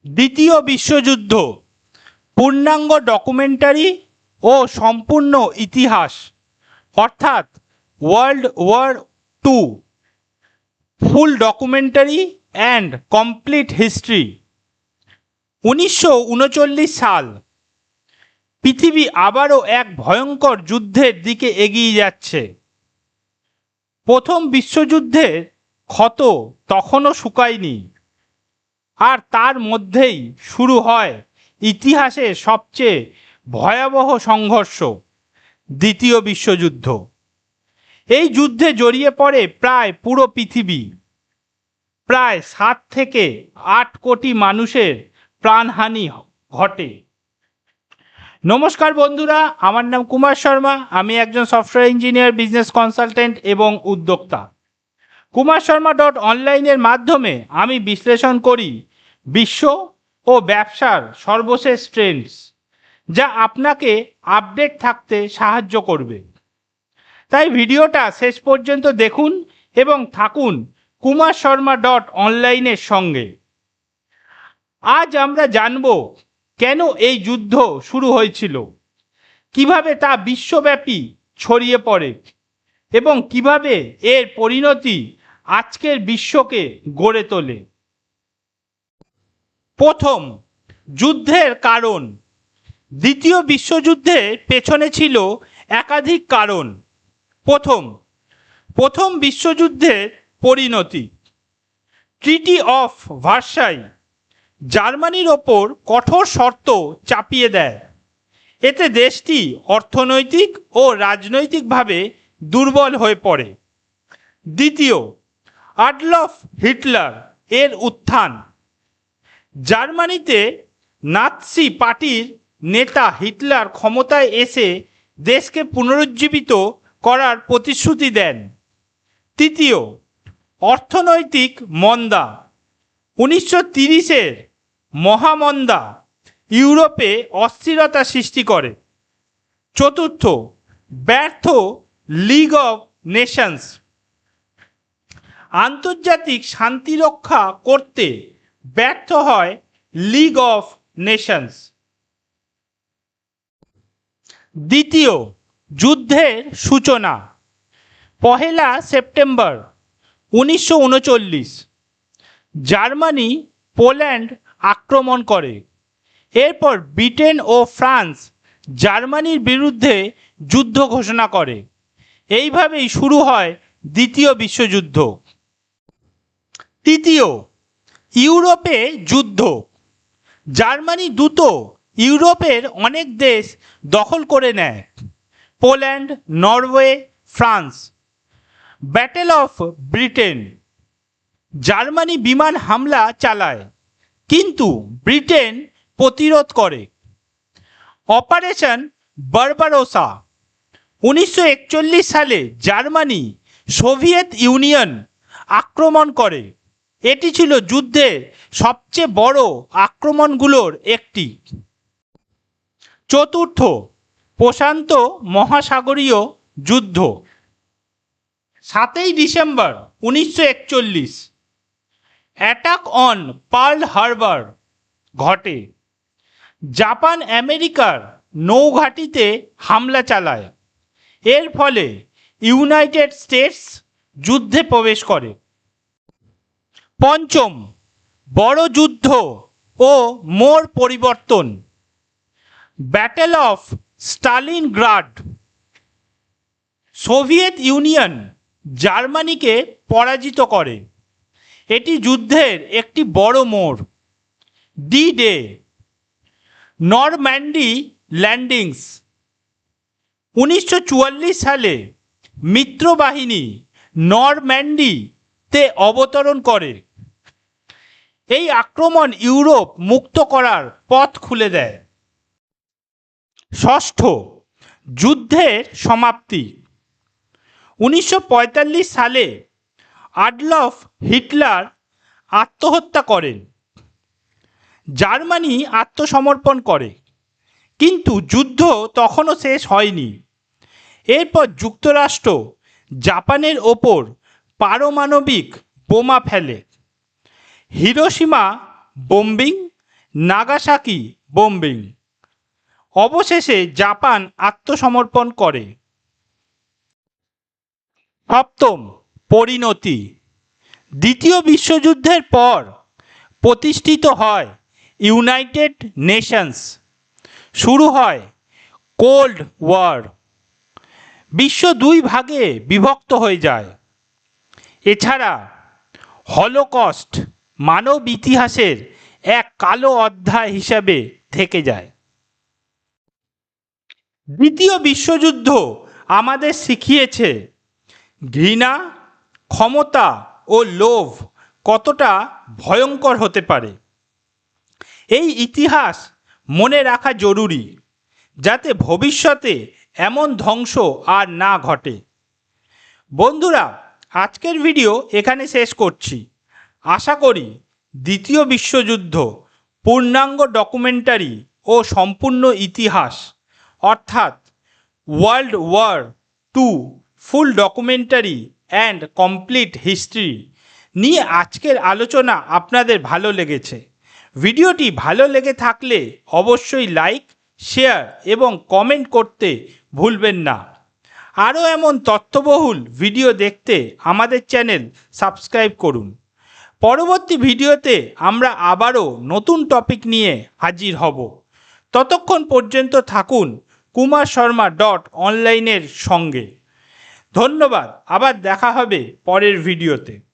দ্বিতীয় বিশ্বযুদ্ধ পূর্ণাঙ্গ ডকুমেন্টারি ও সম্পূর্ণ ইতিহাস অর্থাৎ World War Two full documentary and complete history. 1939 সাল। পৃথিবী আবারও এক ভয়ঙ্কর যুদ্ধের দিকে এগিয়ে যাচ্ছে। প্রথম বিশ্বযুদ্ধের ক্ষত তখনও শুকায়নি, আর তার মধ্যেই শুরু হয় ইতিহাসের সবচেয়ে ভয়াবহ সংঘর্ষ, দ্বিতীয় বিশ্বযুদ্ধ। এই যুদ্ধে জড়িয়ে পড়ে প্রায় পুরো পৃথিবী। প্রায় 7 থেকে 8 কোটি মানুষের প্রাণহানি ঘটে। নমস্কার বন্ধুরা, আমার নাম কুমার শর্মা। আমি একজন সফটওয়্যার ইঞ্জিনিয়ার, বিজনেস কনসালটেন্ট এবং উদ্যোক্তা। kumarSharma.online-এর মাধ্যমে আমি বিশ্লেষণ করি বিশ্ব ও ব্যবসার সর্বশেষ ট্রেন্ডস, যা আপনাকে আপডেট থাকতে সাহায্য করবে। তাই ভিডিওটা শেষ পর্যন্ত দেখুন এবং থাকুন kumarSharma.online-এর সঙ্গে। আজ আমরা জানব কেন এই যুদ্ধ শুরু হয়েছিল, কিভাবে তা বিশ্বব্যাপী ছড়িয়ে পড়ে এবং কিভাবে এর পরিণতি আজকের বিশ্বকে গড়ে তোলে। প্রথম, যুদ্ধের কারণ। দ্বিতীয় বিশ্বযুদ্ধের পেছনে ছিল একাধিক কারণ। প্রথম বিশ্বযুদ্ধের পরিণতি। ট্রিটি অফ ভার্সাই জার্মানির ওপর কঠোর শর্ত চাপিয়ে দেয়। এতে দেশটি অর্থনৈতিক ও রাজনৈতিকভাবে দুর্বল হয়ে পড়ে। দ্বিতীয়, অ্যাডলফ হিটলার এর উত্থান। জার্মানিতে নাৎসি পার্টির নেতা হিটলার ক্ষমতায় এসে দেশকে পুনরুজ্জীবিত করার প্রতিশ্রুতি দেন। তৃতীয়, অর্থনৈতিক মন্দা। 1930-এর মহামন্দা ইউরোপে অস্থিরতা সৃষ্টি করে। চতুর্থ, ব্যর্থ লিগ অফ নেশনস। আন্তর্জাতিক শান্তি রক্ষা করতে ব্যর্থ হয় লিগ অফ নেশনস। দ্বিতীয় যুদ্ধের সূচনা। 1 সেপ্টেম্বর 1939 জার্মানি পোল্যান্ড আক্রমণ করে। এরপর ব্রিটেন ও ফ্রান্স জার্মানির বিরুদ্ধে যুদ্ধ ঘোষণা করে। এইভাবেই শুরু হয় দ্বিতীয় বিশ্বযুদ্ধ। তৃতীয়, ইউরোপে যুদ্ধ। জার্মানি দ্রুত ইউরোপের অনেক দেশ দখল করে নেয়। Poland, Norway, France. Battle of Britain. Germany বিমান হামলা চালায়, কিন্তু ব্রিটেন প্রতিরোধ করে। Operation Barbarossa. 1941 সালে জার্মানি সোভিয়েত ইউনিয়ন আক্রমণ করে। এটি ছিল যুদ্ধের সবচেয়ে বড় আক্রমণগুলোর একটি। চতুর্থ, প্রশান্ত মহাসাগরীয় যুদ্ধ। 7 December 1941 attack on Pearl Harbor ঘটে। জাপান আমেরিকার নৌঘাঁটিতে হামলা চালায়। এর ফলে ইউনাইটেড স্টেটস যুদ্ধে প্রবেশ করে। পঞ্চম, বড় যুদ্ধ ও মোড় পরিবর্তন। Battle of Stalingrad. Soviet Union জার্মানিকে পরাজিত করে। এটি যুদ্ধের একটি বড় মোড়। D day. Normandy landings. 1944 সালে মিত্রবাহিনী নরম্যান্ডিতে অবতরণ করে। এই আক্রমণ ইউরোপ মুক্ত করার পথ খুলে দেয়। ষষ্ঠ, যুদ্ধের সমাপ্তি। 1945 সালে অ্যাডলফ হিটলার আত্মহত্যা করেন। জার্মানি আত্মসমর্পণ করে, কিন্তু যুদ্ধ তখনও শেষ হয়নি। এরপর যুক্তরাষ্ট্র জাপানের ওপর পারমাণবিক বোমা ফেলে। Hiroshima bombing Nagasaki bombing. অবশেষে জাপান আত্মসমর্পণ করে। সপ্তম, পরিণতি। দ্বিতীয় বিশ্বযুদ্ধের পর প্রতিষ্ঠিত হয় ইউনাইটেড নেশনস। শুরু হয় কোল্ড ওয়ার। বিশ্ব দুই ভাগে বিভক্ত হয়ে যায়। এছাড়া হলোকস্ট মানব ইতিহাসের এক কালো অধ্যায় হিসাবে থেকে যায়। দ্বিতীয় বিশ্বযুদ্ধ আমাদের শিখিয়েছে ঘৃণা, ক্ষমতা ও লোভ কতটা ভয়ঙ্কর হতে পারে। এই ইতিহাস মনে রাখা জরুরি, যাতে ভবিষ্যতে এমন ধ্বংস আর না ঘটে। বন্ধুরা, আজকের ভিডিও এখানে শেষ করছি। আশা করি দ্বিতীয় বিশ্বযুদ্ধ পূর্ণাঙ্গ ডকুমেন্টারি ও সম্পূর্ণ ইতিহাস অর্থাৎ World War Two full documentary and complete history নিয়ে আজকের আলোচনা আপনাদের ভালো লেগেছে। ভিডিওটি ভালো লেগে থাকলে অবশ্যই লাইক, শেয়ার এবং কমেন্ট করতে ভুলবেন না। আরও এমন তথ্যবহুল ভিডিও দেখতে আমাদের চ্যানেল সাবস্ক্রাইব করুন। পরবর্তী ভিডিওতে আমরা আবারও নতুন টপিক নিয়ে হাজির হব। ততক্ষণ পর্যন্ত থাকুন kumarSharma.online-এর সঙ্গে। ধন্যবাদ। আবার দেখা হবে পরের ভিডিওতে।